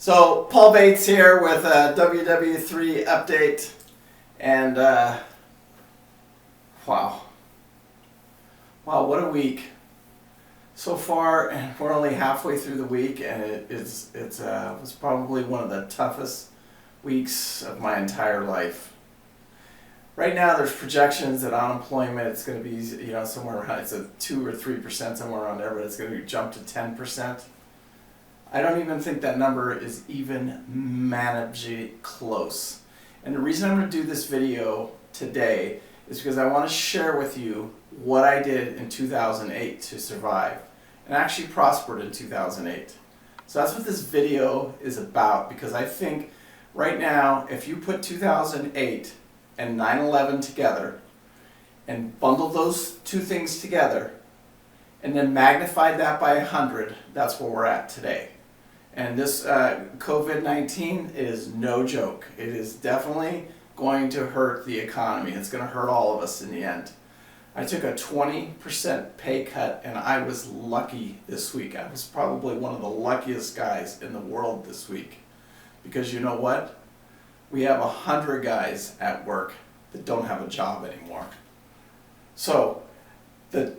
So Paul Bates here with a WW3 update, and wow, what a week so far, and we're only halfway through the week, and it was probably one of the toughest weeks of my entire life. Right now, there's projections that unemployment is going to be, somewhere around, it's a 2 or 3%, somewhere around there, but it's going to jump to 10%. I don't even think that number is even manageably close. And the reason I'm going to do this video today is because I want to share with you what I did in 2008 to survive, and actually prospered in 2008. So that's what this video is about, because I think right now, if you put 2008 and 9/11 together and bundle those two things together and then magnified that by 100, that's where we're at today. And this COVID-19 is no joke. It is definitely going to hurt the economy. It's going to hurt all of us in the end. I took a 20% pay cut, and I was lucky this week. I was probably one of the luckiest guys in the world this week. Because you know what? We have 100 guys at work that don't have a job anymore. So the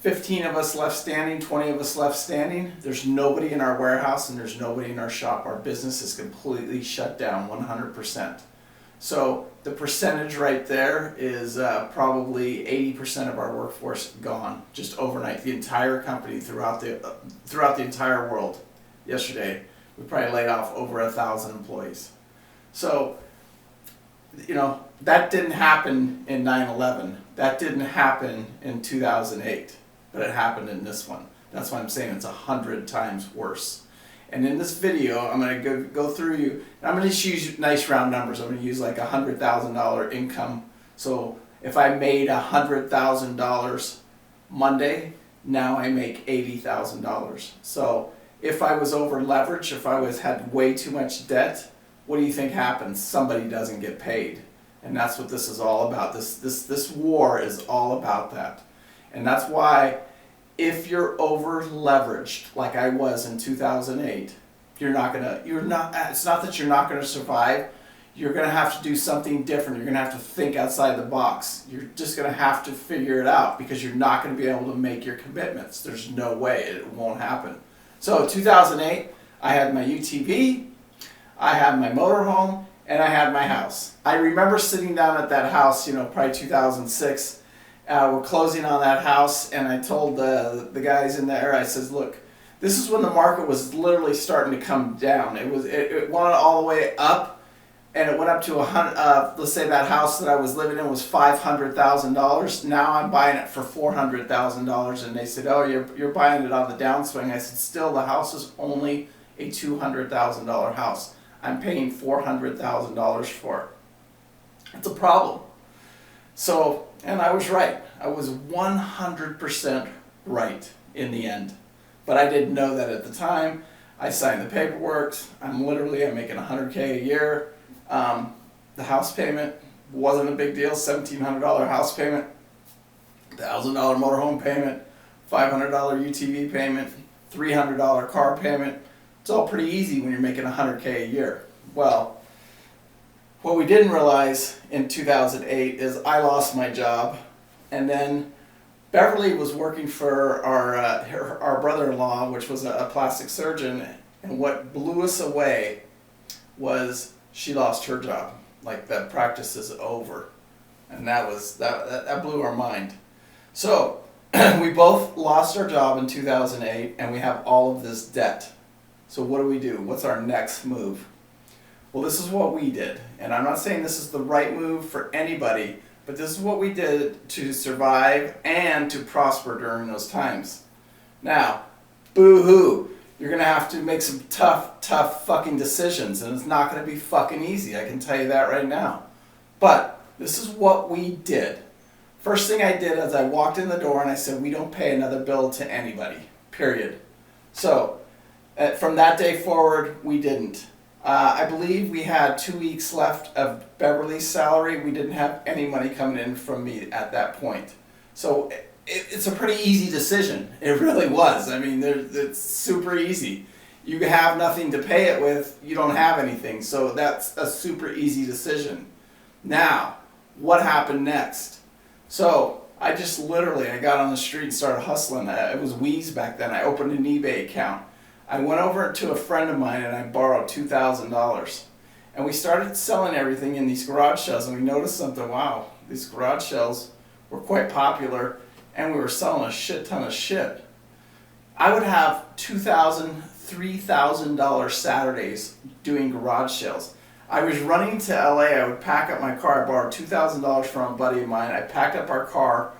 15 of us left standing, 20 of us left standing, there's nobody in our warehouse and there's nobody in our shop. Our business is completely shut down, 100%. So the percentage right there is probably 80% of our workforce gone, just overnight. The entire company throughout the entire world. Yesterday, we probably laid off over 1,000 employees. So, that didn't happen in 9/11. That didn't happen in 2008. But it happened in this one. That's why I'm saying it's 100 times worse. And in this video, I'm going to go through you. I'm going to use nice round numbers. I'm going to use like $100,000 income. So if I made $100,000 Monday, now I make $80,000. So if I was over leveraged, if I had way too much debt, what do you think happens? Somebody doesn't get paid. And that's what this is all about. This war is all about that. And that's why if you're over leveraged like I was in 2008, it's not that you're not going to survive. You're going to have to do something different. You're going to have to think outside the box. You're just going to have to figure it out, because you're not going to be able to make your commitments. There's no way. It won't happen. So 2008, I had my UTV, I had my motorhome, and I had my house. I remember sitting down at that house, probably 2006. We're closing on that house, and I told the guys in there, I says, look, this is when the market was literally starting to come down. It went all the way up, and it went up to let's say that house that I was living in was $500,000. Now I'm buying it for $400,000, and they said, oh, you're buying it on the downswing. I said, still, the house is only a $200,000 house. I'm paying $400,000 for it. It's a problem. So, and I was right. I was 100% right in the end. But I didn't know that at the time. I signed the paperwork. I'm making $100K a year. The house payment wasn't a big deal, $1,700 house payment, $1,000 motorhome payment, $500 UTV payment, $300 car payment. It's all pretty easy when you're making $100K a year. Well, what we didn't realize in 2008 is I lost my job, and then Beverly was working for our brother-in-law, which was a plastic surgeon, and what blew us away was she lost her job. Like, that practice is over, and that blew our mind. So we both lost our job in 2008, and we have all of this debt. So what do? What's our next move? Well, this is what we did. And I'm not saying this is the right move for anybody, but this is what we did to survive and to prosper during those times. Now, boo-hoo. You're going to have to make some tough fucking decisions, and it's not going to be fucking easy. I can tell you that right now. But this is what we did. First thing I did is I walked in the door and I said, we don't pay another bill to anybody, period. So from that day forward, we didn't. I believe we had 2 weeks left of Beverly's salary. We didn't have any money coming in from me at that point. So it's a pretty easy decision. It really was. I mean, it's super easy. You have nothing to pay it with, you don't have anything. So that's a super easy decision. Now, what happened next? So I just literally, I got on the street and started hustling. It was Wheeze back then. I opened an eBay account. I went over to a friend of mine and I borrowed $2,000. And we started selling everything in these garage sales, and we noticed something. Wow, these garage sales were quite popular, and we were selling a shit ton of shit. I would have $2,000, $3,000 Saturdays doing garage sales. I was running to LA. I would pack up my car. I borrowed $2,000 from a buddy of mine. I packed up our car,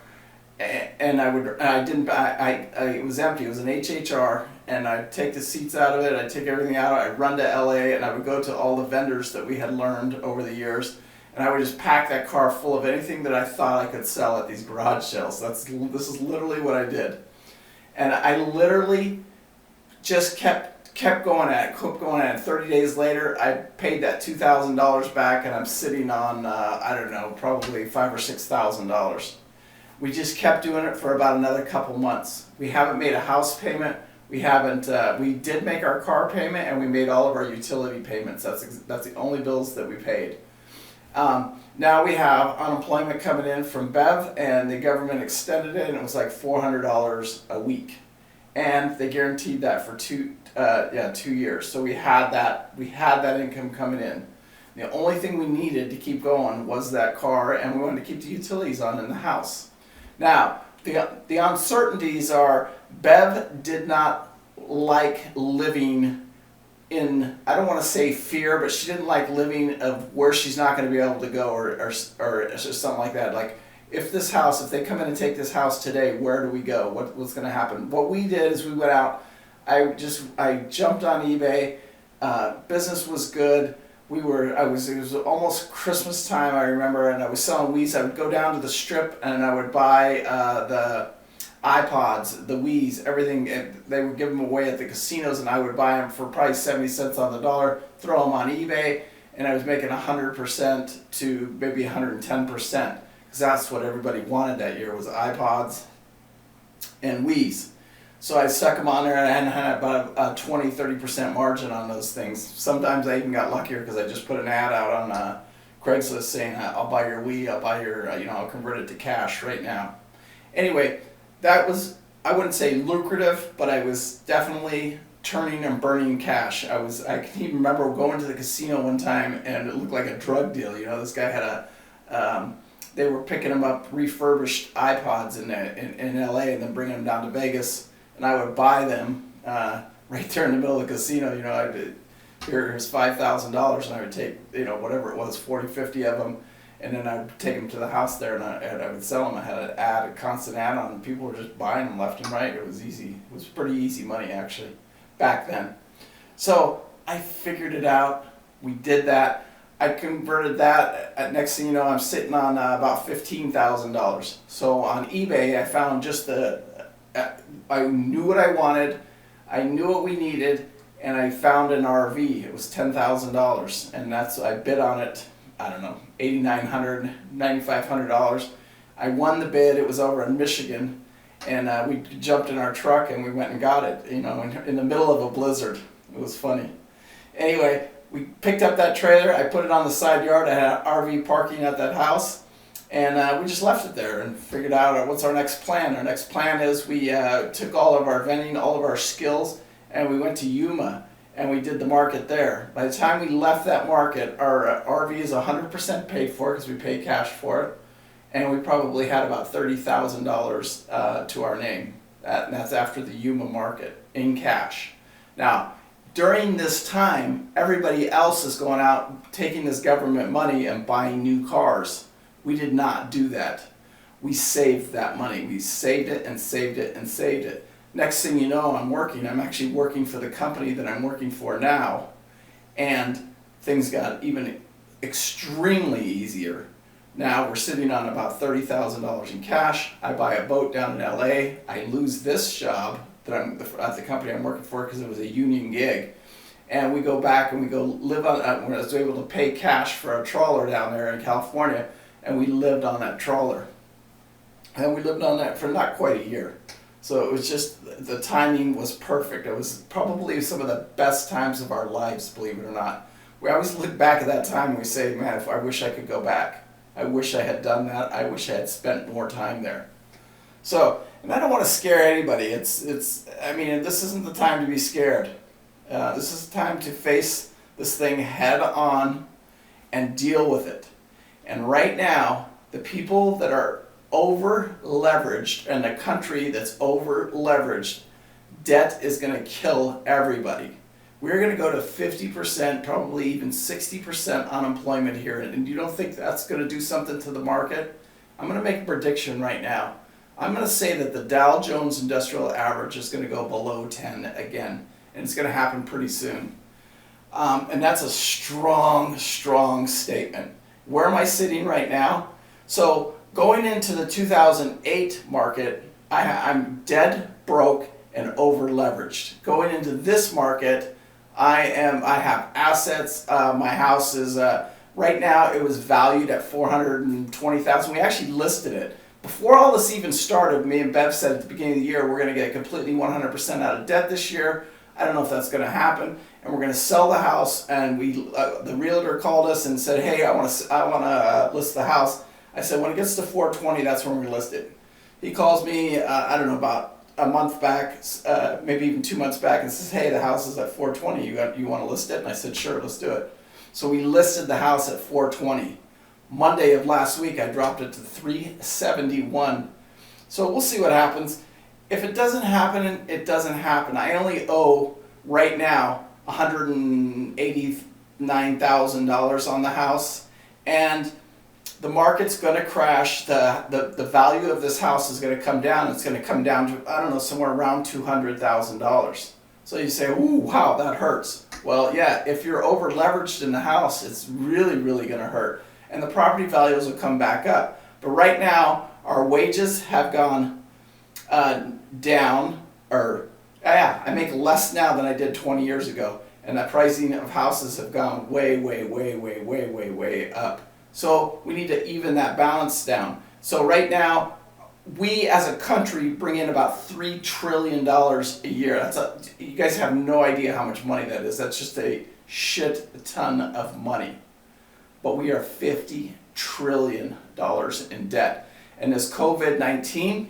and it was empty. It was an HHR, and I'd take the seats out of it. I'd take everything out. I'd run to LA, and I would go to all the vendors that we had learned over the years, and I would just pack that car full of anything that I thought I could sell at these garage sales. This is literally what I did, and I literally just kept going at it. 30 days later, I paid that $2,000 back, and I'm sitting on I don't know, probably $5,000 or $6,000. We just kept doing it for about another couple months. We haven't made a house payment. We haven't. We did make our car payment, and we made all of our utility payments. That's the only bills that we paid. Now we have unemployment coming in from Bev, and the government extended it, and it was like $400 a week, and they guaranteed that for 2 years. So we had that income coming in. The only thing we needed to keep going was that car, and we wanted to keep the utilities on in the house. Now, the uncertainties are, Bev did not like living in, I don't want to say fear, but she didn't like living of where she's not going to be able to go or something like that. Like, if they come in and take this house today, where do we go? What's going to happen? What we did is we went out, I jumped on eBay, business was good. It was almost Christmas time, I remember, and I was selling Wii's. I would go down to the strip and I would buy the iPods, the Wii's, everything. They would give them away at the casinos, and I would buy them for probably 70 cents on the dollar, throw them on eBay, and I was making 100% to maybe 110%, because that's what everybody wanted that year, was iPods and Wii's. So I stuck them on there, and I had about a 20-30% margin on those things. Sometimes I even got luckier because I just put an ad out on Craigslist saying, I'll buy your Wii, I'll convert it to cash right now. Anyway, that was, I wouldn't say lucrative, but I was definitely turning and burning cash. I can even remember going to the casino one time, and it looked like a drug deal. This guy had they were picking them up refurbished iPods in LA and then bringing them down to Vegas. And I would buy them right there in the middle of the casino. Here's $5,000, and I would take, whatever it was, 40, 50 of them, and then I would take them to the house there, and I would sell them. I had a constant ad on, and people were just buying them left and right. It was easy. It was pretty easy money, actually, back then. So I figured it out. We did that. I converted that. Next thing you know, I'm sitting on about $15,000. So on eBay, I found just I knew what I wanted, I knew what we needed, and I found an RV. It was $10,000, and I bid on it, I don't know, $8,900, $9,500. I won the bid. It was over in Michigan, and we jumped in our truck and we went and got it, in the middle of a blizzard. It was funny. Anyway, we picked up that trailer, I put it on the side yard. I had RV parking at that house. And we just left it there and figured out what's our next plan. Our next plan is we took all of our vending, all of our skills, and we went to Yuma, and we did the market there. By the time we left that market, our RV is 100% paid for because we paid cash for it, and we probably had about $30,000 to our name. And that's after the Yuma market in cash. Now, during this time, everybody else is going out taking this government money and buying new cars. We did not do that. We saved that money. We saved it and saved it and saved it. Next thing you know, I'm actually working for the company that I'm working for now, and things got even extremely easier. Now we're sitting on about $30,000 in cash. I buy a boat down in LA. I lose this job at the company I'm working for because it was a union gig. And we go back and we go live on, I was able to pay cash for a trawler down there in California, and we lived on that trawler. And we lived on that for not quite a year. So it was just, the timing was perfect. It was probably some of the best times of our lives, believe it or not. We always look back at that time and we say, man, if I wish I could go back. I wish I had done that. I wish I had spent more time there. So, and I don't want to scare anybody. I mean, this isn't the time to be scared. This is the time to face this thing head on and deal with it. And right now, the people that are over leveraged and the country that's over leveraged, debt is going to kill everybody. We're going to go to 50%, probably even 60% unemployment here. And you don't think that's going to do something to the market? I'm going to make a prediction right now. I'm going to say that the Dow Jones Industrial Average is going to go below 10 again. And it's going to happen pretty soon. And that's a strong, strong statement. Where am I sitting right now? So going into the 2008 market, I'm dead broke and over leveraged. Going into this market, I have assets. My house is right now, it was valued at $420,000. We actually listed it before all this even started. Me and Bev said at the beginning of the year we're going to get completely 100% out of debt this year. I don't know if that's going to happen, and we're going to sell the house. And the realtor called us and said, "Hey, I want to list the house." I said, "When it gets to 420, that's when we're going to list it." He calls me, I don't know, about a month back, maybe even 2 months back, and says, "Hey, the house is at 420. You want to list it?" And I said, "Sure, let's do it." So we listed the house at 420. Monday of last week, I dropped it to 371. So we'll see what happens. If it doesn't happen, it doesn't happen. I only owe right now $189,000 on the house, and the market's going to crash. The value of this house is going to come down. It's going to come down to, I don't know, somewhere around $200,000. So you say, "Ooh, wow, that hurts." Well, yeah, if you're over leveraged in the house, it's really, really going to hurt. And the property values will come back up. But right now, our wages have gone down, I make less now than I did 20 years ago. And the pricing of houses have gone way, way, way, way, way, way, way up. So we need to even that balance down. So right now, we as a country bring in about $3 trillion a year. You guys have no idea how much money that is. That's just a shit ton of money. But we are $50 trillion in debt. And this COVID-19,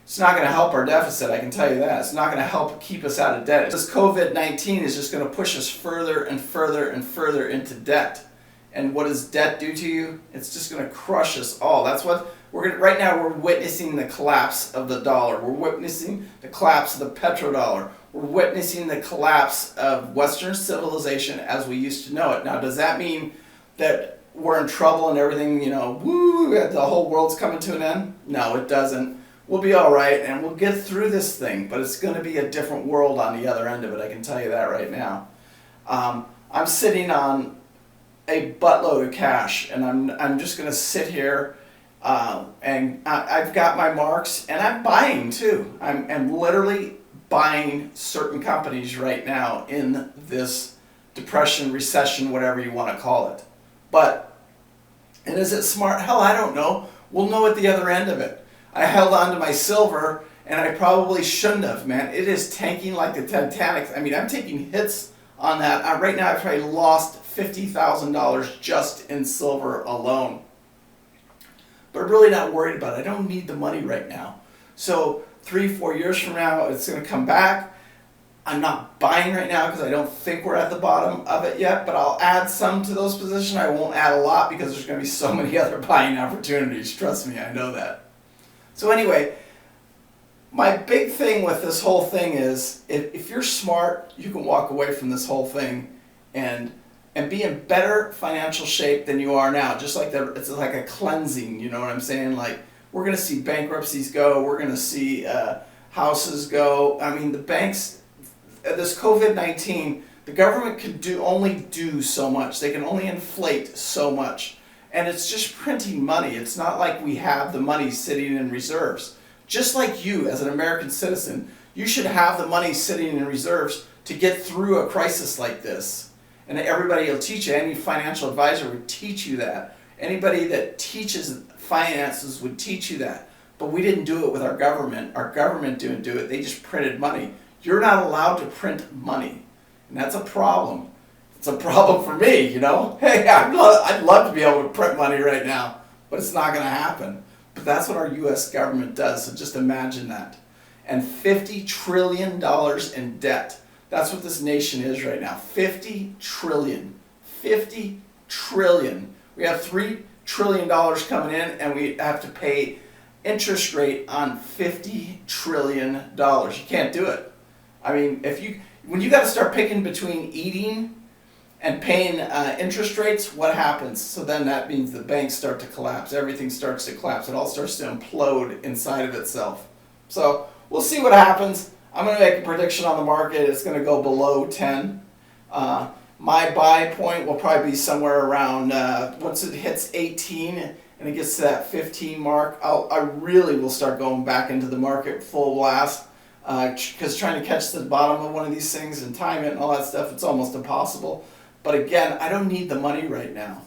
it's not going to help our deficit, I can tell you that. It's not going to help keep us out of debt. This COVID-19 is just going to push us further and further and further into debt. And what does debt do to you? It's just going to crush us all. That's what right now we're witnessing the collapse of the dollar. We're witnessing the collapse of the petrodollar. We're witnessing the collapse of Western civilization as we used to know it. Now, does that mean that we're in trouble and everything, the whole world's coming to an end? No, it doesn't. We'll be all right, and we'll get through this thing, but it's going to be a different world on the other end of it, I can tell you that right now. I'm sitting on a buttload of cash, and I'm just going to sit here, and I've got my marks, and I'm buying too. I'm literally buying certain companies right now in this depression, recession, whatever you want to call it. And is it smart? Hell, I don't know. We'll know at the other end of it. I held on to my silver, and I probably shouldn't have, man. It is tanking like the Titanic. I mean, I'm taking hits on that. Right now, I've probably lost $50,000 just in silver alone. But I'm really not worried about it. I don't need the money right now. So 3-4 years from now, it's going to come back. I'm not buying right now because I don't think we're at the bottom of it yet, but I'll add some to those positions. I won't add a lot because there's going to be so many other buying opportunities. Trust me, I know that. So anyway, my big thing with this whole thing is if you're smart, you can walk away from this whole thing and be in better financial shape than you are now. Just like it's like a cleansing, you know what I'm saying? Like, we're going to see bankruptcies go. We're going to see houses go. I mean, the banks, this COVID-19, the government can only do so much. They can only inflate so much. And it's just printing money. It's not like we have the money sitting in reserves. Just like you, as an American citizen, you should have the money sitting in reserves to get through a crisis like this. And everybody will teach you. Any financial advisor would teach you that. Anybody that teaches finances would teach you that. But we didn't do it with our government. Our government didn't do it. They just printed money. You're not allowed to print money. And that's a problem. It's a problem for me, you know? Hey, I'd love to be able to print money right now, but it's not going to happen. But that's what our U.S. government does, so just imagine that. And $50 trillion in debt. That's what this nation is right now. 50 trillion. 50 trillion. We have $3 trillion coming in, and we have to pay interest rate on $50 trillion. You can't do it. I mean, when you got to start picking between eating and paying interest rates, what happens? So then that means the banks start to collapse. Everything starts to collapse. It all starts to implode inside of itself. So we'll see what happens. I'm going to make a prediction on the market. It's going to go below 10. My buy point will probably be somewhere around, once it hits 18 and it gets to that 15 mark, I really will start going back into the market full blast. Because trying to catch the bottom of one of these things and time it and all that stuff, it's almost impossible. But again, I don't need the money right now.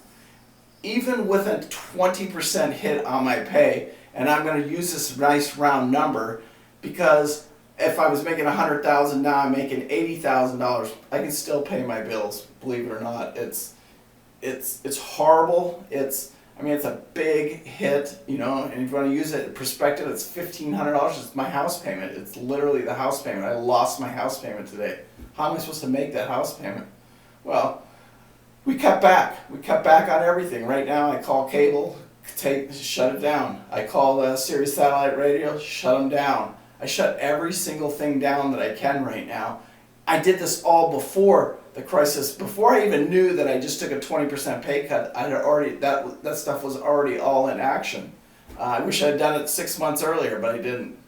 Even with a 20% hit on my pay, and I'm going to use this nice round number, because if I was making $100,000 now, I'm making $80,000. I can still pay my bills. Believe it or not, it's horrible. It's a big hit, you know. And if you want to use it in perspective, it's $1,500. It's my house payment. It's literally the house payment. I lost my house payment today. How am I supposed to make that house payment? Well, we cut back. We cut back on everything. Right now, I call cable, shut it down. I call Sirius Satellite Radio, shut them down. I shut every single thing down that I can right now. I did this all before the crisis, before I even knew that I just took a 20% pay cut. That stuff was already all in action. I wish I had done it 6 months earlier, but I didn't.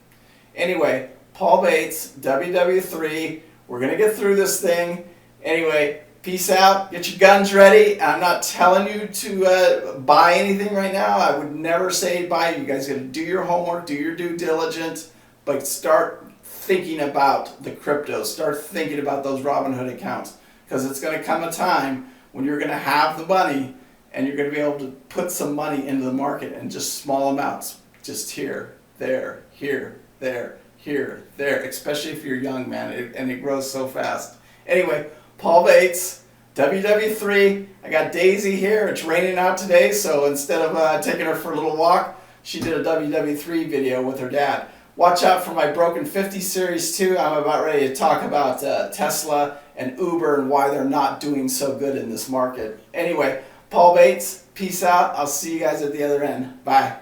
Anyway, Paul Bates, WW3. We're gonna get through this thing. Anyway, peace out. Get your guns ready. I'm not telling you to buy anything right now. I would never say buy. You guys got to do your homework, do your due diligence, but start thinking about the crypto. Start thinking about those Robinhood accounts, because it's going to come a time when you're going to have the money and you're going to be able to put some money into the market in just small amounts, just here, there, especially if you're young, man, and it grows so fast. Anyway, Paul Bates, WW3. I got Daisy here. It's raining out today, so instead of taking her for a little walk, she did a WW3 video with her dad. Watch out for my Broken 50 Series 2. I'm about ready to talk about Tesla and Uber and why they're not doing so good in this market. Anyway, Paul Bates, peace out. I'll see you guys at the other end. Bye.